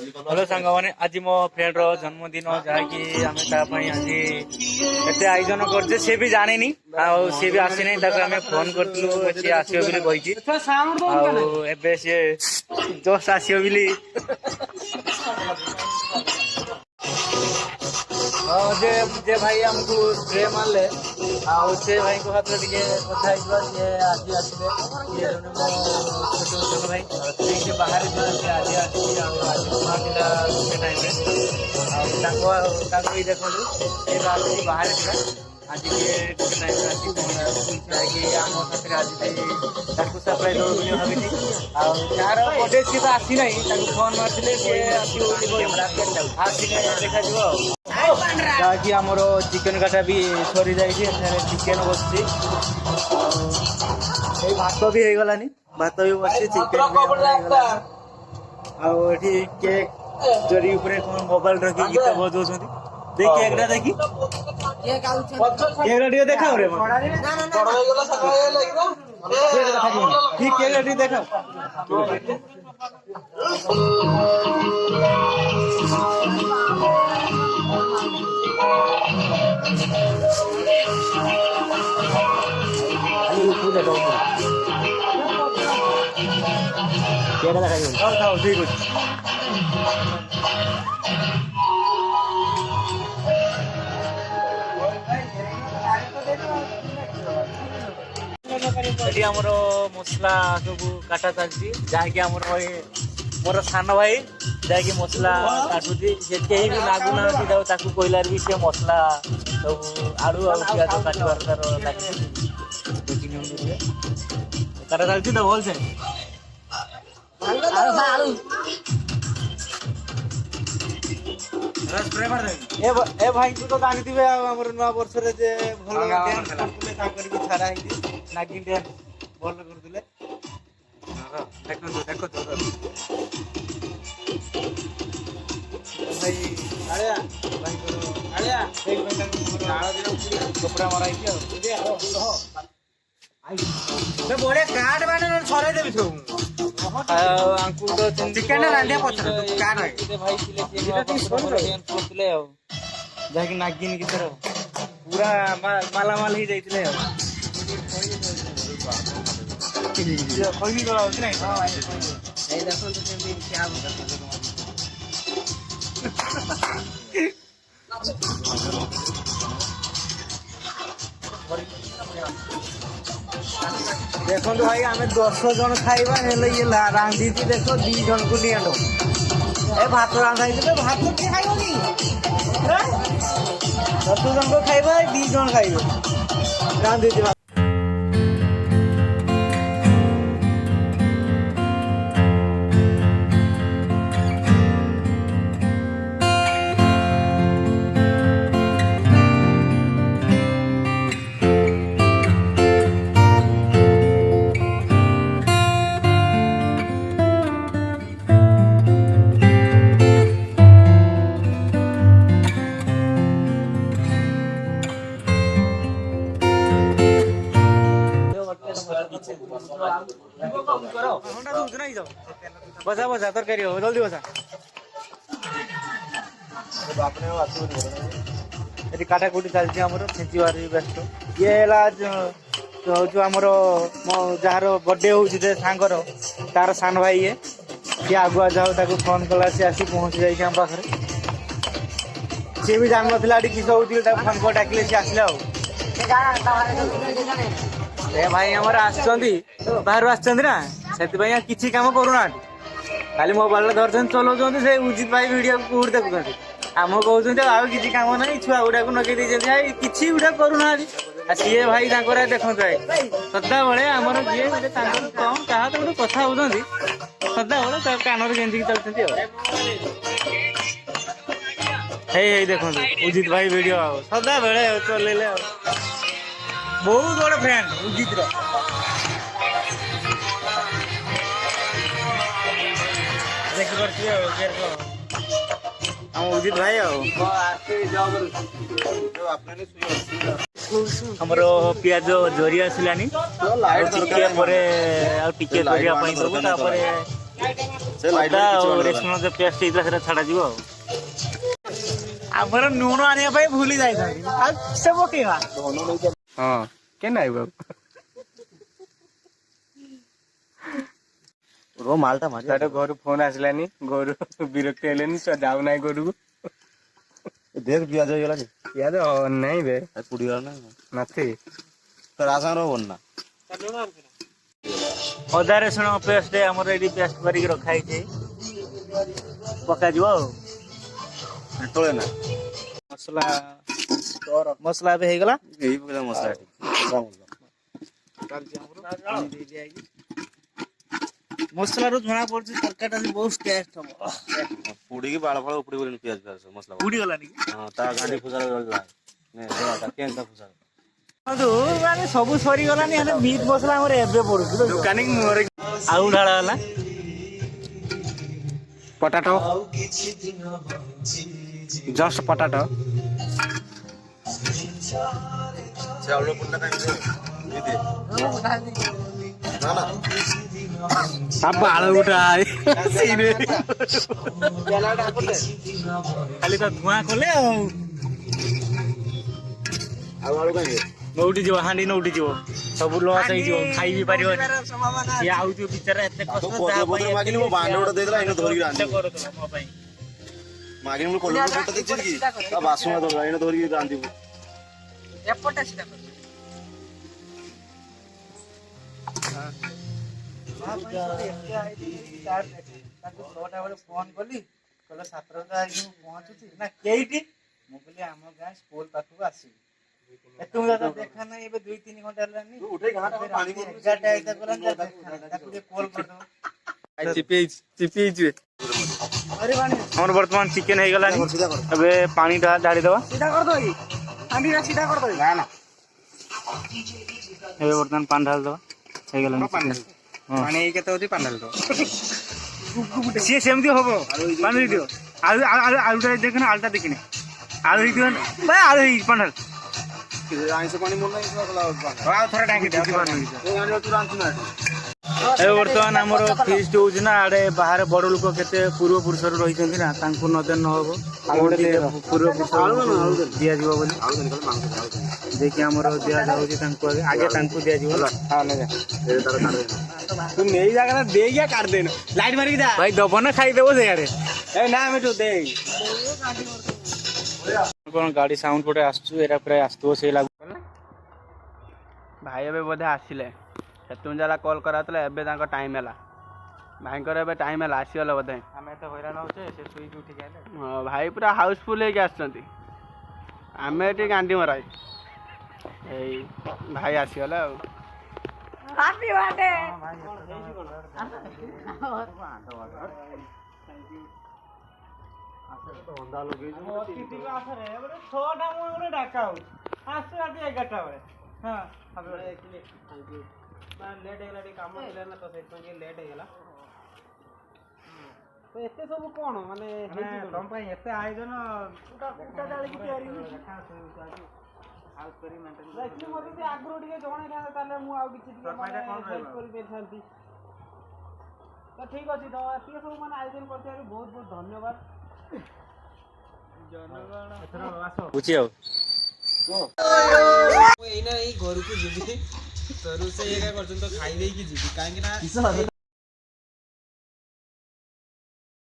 hello सांग मैंने आज मो फ्रेंड रो जन्मदिन जहाँकि आम आज एत आयोजन करछे से भी जाने नी सी भी आसी नहीं आम फोन करूँ सी आसो बोली एबे सी जस्ट आसो बोली जे जे भाई हमको स्प्रे मारले से भाई को हाथ टे कथा सी आज आसले ये छोट भाई से बाहर आज आसी टाइम ही देखो बाहर आज टाइम आसी आम साथ आज सरप्राइज हो भावी तार बर्थडे सी तो आसी ना फोन मारते आसिले देखा जहाँकि आमर चिकेन काटा भी सरी जाइए चिकेन बसची भात भी हो गलानी भात भी बस चिकेन भी केक जरी ऊपर मोबाइल रखी गीत बजाऊँ देख केकटा देखी केकटा टे देखा रे ठीक केकटा टे देखा ठीक अच्छे आमर मसला सब काटा चलती जहाँकि आमर मोर सान भाई जहाँकि मसला काटुची से कहीं भी लागुना कहलार भी सी मसला सब आलू आ पिज काटबार तार लगे काटा चलती तो भल से ए भाई को तो जानी थे नवा वर्ष भल छाड़ा नागिन डांस भल करते कपड़ा मरा बड़े कार्ड मैंने सर देवी चिकेन रांधिया पचार जहाँकि नागिन गीत पूरा मालामाल हो जाते देखो भाई आम 10 जन खाइबा ये रांधि देख 2 जन को निया ए भात रांधा भात किए खाइबनी 10 जन को खाइबा 2 जन खाइबे रांधि बसा बसा तरकारी हो जल्दी बसा ये काटाकुटी चलती आमर छेचिबार व्यस्त ये जो आमर जार बर्थडे हो सांगर तार सान भाई ये सी आगुआ जाओ फोन कला सी आसी पहुँची जाए आम पाखे सी भी जान ना किस होता फोन कर डाकिले सी आसला ए भाई आमर बाहर आना से किसी कम करूना खाली मोबाइल धरते चलाऊँ से उजित भाई वीडियो कौट देखुं आम कहते आउ किसी कम ना छुआ गुड़ा नगे किसी गुड़ा करूना सी भाई देखते भाई सदा बेले आमर जी कौन क्या तो गोटे कथा होती सदा बेले कान गेंजिक चलते देखो उजित भाई वीडियो सदा बेले चल बहुत बड़ फ्रेंड उजित हम उजित भाई हमर पियाज जोरी आसलानी टिके जरिया दबू ଅଦା ଆଉ ରସୁଣ ଯେ ପେଷ୍ଟ ହେଇଥିଲା ସେଟା ଛାଡା ଯିବ ଆଉ ଆମର ଲୁଣ ଆଣିବା ପାଇଁ ଭୁଲି ଯାଇଥାନ୍ତି ଆଉ ସେ ପକେଇବା ହଁ କେନ୍ ଆଇବ रो मालटा मारी ତାର ଘରୁ ଫୋନ ଆସିଲାନି ଘରୁ ବିରକ୍ତି ହେଲେନି ତ ଯାଉନାହିଁ ଘରକୁ देख पियाज ହେଇଗଲା କି ପିଆଜ ନାଇଁ ବେ ପୁଡି ଗଲା ନା ନଥି ତ ରାସାନ ର ବନ୍ନା ଅଦା ରସୁଣ ପେଷ୍ଟ ଆମର ଏଠି ପେଷ୍ଟ କରିକି ରଖା ହେଇଛି ପକାଯିବ ଆଉ ତଳେ ନା ମସଲା ମସଲା ଏବେ ହେଇଗଲା ଏଇ ପକା ମସଲା ଏଠି ମସଲାରୁ ଜଣା ପଡୁଛି ତରକାରୀଟା ବହୁତ ଟେଷ୍ଟ ହବ ପୁଡିକି ବାଳ ଫାଳ ଉପୁଡି ଗଲେଣି ପିଆଜ ପିଆଜ ମସଲା ଉଡି ଗଲାନି ହଁ ତା ଗାଣ୍ଡି ଫୁସାର ଗଲା ନେ ତା କେନ୍ତା ଫୁସାର ମାନେ ସବୁ ସରିଗଲାନି ହେଲେ ମିଟ୍ ମସଲା ଆମର ଏବେ ପଡୁଛି ଦୋକାନୀ ମୋର ଆଉ ଢାଳ ହେଲା ପଟାଟୋ ଜଷ୍ଟ ପଟାଟୋ ଚାଉଳ ପୁଣ୍ଡା କାଇଁ ଦେ ନା ନା ବାଳ ଗୋଟା ଖାଲି ତ ଧୂଆଁ କଲେ ଆଉ ଆଳୁ କାଇଁ ନଉଟି ଯିବ ହାଣ୍ଡି ନଉଟି ଯିବ ସବୁ ଲସ୍ ହେଇଯିବ ଖାଇ ବି ପାରିବନି ସିଏ ଆଉଛୁ ବିଚାରା ଏତେ କଷ୍ଟ ଯାହା ପାଇଁ ମାଗିଲି ମୋ ବାଣ୍ଡ ଗୋଟେ ଦେଇଦେଲା ଏଇନେ ଧରିକି ରାନ୍ଧି କରୁଥିଲା ମୋ ପାଇଁ ମାଗିଲି ମୁଁ କୋଲୁ ଗୋଟେ ଦେଇଛି କି ତା ବାସୁଣା ଧରିଲା ଏଇନେ ଧରିକି ରାନ୍ଧିବୁ ଏପଟେ ସିଧା କର ତାକୁ 6ଟା ବେଳେ ଫୋନ କଲି କହିଲେ 7ଟା ଆଜି ମୁଁ ପହଞ୍ଚୁଛି ନା କେଇଟି ମୁଁ କହିଲି ଆମ ଗାଁ ସ୍କୁଲ ପାଖକୁ ଆସିବି ଏତୁମ ଦାଦା ଦେଖା ନାହିଁ ଏବେ 2-3 ଘଣ୍ଟା ହେଲାନି ଉଠେଇ ଘାଟା ପାଣି 11ଟା ହେଇତା ଗଲାନି ତାକୁ ଟିକେ କଲ୍ କରିଦବ ଚିପି ଆରେ ବାଣି ଆମର ବର୍ତ୍ତମାନ ଚିକେନ ହେଇଗଲାଣି ଏବେ ପାଣି ଟା ଢାଳିଦବା ସିଧା କରିଦବ କି ହାଣ୍ଡିଟା ସିଧା କରିଦବ ନା ନା ଏବେ ବର୍ତ୍ତମାନ ପାଣି ଢାଳିଦବା ହେଇଗଲାଣି ପାଣି କେତେ ହଉଛି ପାଣି ଢାଳିଦବ ସିଏ ସେମିତି ହବ ପାଣି ଦେଇଦିଅ ଆଳୁଟା ଦେଖ ନା ଆଳୁଟା ଦେଖିନି ଆଳୁ ହେଇଥିବ ଆଳୁ ହେଇ ପାଣି ଢାଳ ଆଇଁଷ ପାଣି ମୋର ନାହିଁ ଆଉ ଥରେ ଢାଙ୍କି ଦିଅ ତୁ ରାନ୍ଧୁ ନା ଏବେ ବର୍ତ୍ତମାନ ଆମର ଫିଷ୍ଟ ହଉଛି ନା ଆଡେ ବାହାରେ ବଡ ଲୋକ କେତେ ପୂର୍ବ ପୁରୁଷରୁ ରହିଛନ୍ତି ନା ତାଙ୍କୁ ନଦେନ ନହବ ପୂର୍ବ ପୁରୁଷ ଦିଆଯିବ ବୋଲି ଦେଇକି ଆମର ଦିଆଯାଉଛି ତାଙ୍କୁ ଆଗେ ତାଙ୍କୁ ଦିଆଯିବ ତୁ ନେଇ ଜାଗା ଦେଇକି କାଢିଦେନ ଲାଇଟ୍ ମାରିକି ଯା ଭାଇ ଦବ ନା ଖାଇଦେବ ସେଇଆଡେ ଏ ନା ଆମେ ତୁ ଦେଇ କଣ ଗାଡି ସାଉଣ୍ଡ ପଟେ ଆସୁଛୁ ଏରା ପ୍ରାୟ ଆସୁଥିବ ସେଇ ଲାଗୁ ଭାଇ ଏବେ ବୋଧେ ଆସିଲେ ସେତେବେଳେ ଯାହା କଲ୍ କରାଉଥିଲା ଏବେ ତାଙ୍କ ଟାଇମ୍ ହେଲା ଭାଇଙ୍କର ଏବେ ଟାଇମ୍ ହେଲା ଆସିଗଲେ ବୋଧେ ଆମେ ଏତେ ହଇରାଣ ହଉଛେ ସେ ଶୋଇକି ଉଠିକି ଆଇଲେ ହଁ ଭାଇ ପୁରା ହାଉସଫୁଲ୍ ହେଇକି ଆସିଛନ୍ତି ଆମେ ଏଠି ଗାଣ୍ଡି ମରା ଏଇ ଭାଇ ଆସିଗଲେ ଆଉ ହାପି ବାର୍ଥଡେ ଛଅଟା ମୁଁ ଗୋଟେ ଡାକା ହଉଛି ଆସୁ ରାତି 11ଟା ବେଳେ ହଁ ଲେଟ୍ ହେଇଗଲା ଟିକେ କାମ ଥିଲା ନା ତ ସେଥିପାଇଁ ଟିକେ ଲେଟ୍ ହେଇଗଲା ତ ଏତେ ସବୁ କଣ ମାନେ ତମ ପାଇଁ ଏତେ ଆୟୋଜନ ମତେ ଯଦି ଆଗରୁ ଟିକେ ଜଣେଇଥାନ୍ତେ ତାହେଲେ ମୁଁ ଆଉ କିଛି ଟିକେ ହେଲ୍ପ କରିପାରିଥାନ୍ତି ତ ଠିକ ଅଛି ତ ଏତିକି ସବୁ ମାନେ ଆୟୋଜନ କରିଥିବାରୁ ବହୁତ ବହୁତ ଧନ୍ୟବାଦ ବୁଝି ଆଉ ଏଇନା ଏଇ ଘରକୁ ଯିବି ତ ରୋଷେଇ ଏକା କରୁଛନ୍ତି ତ ଖାଇ ଦେଇକି ଯିବି କାହିଁକି ନା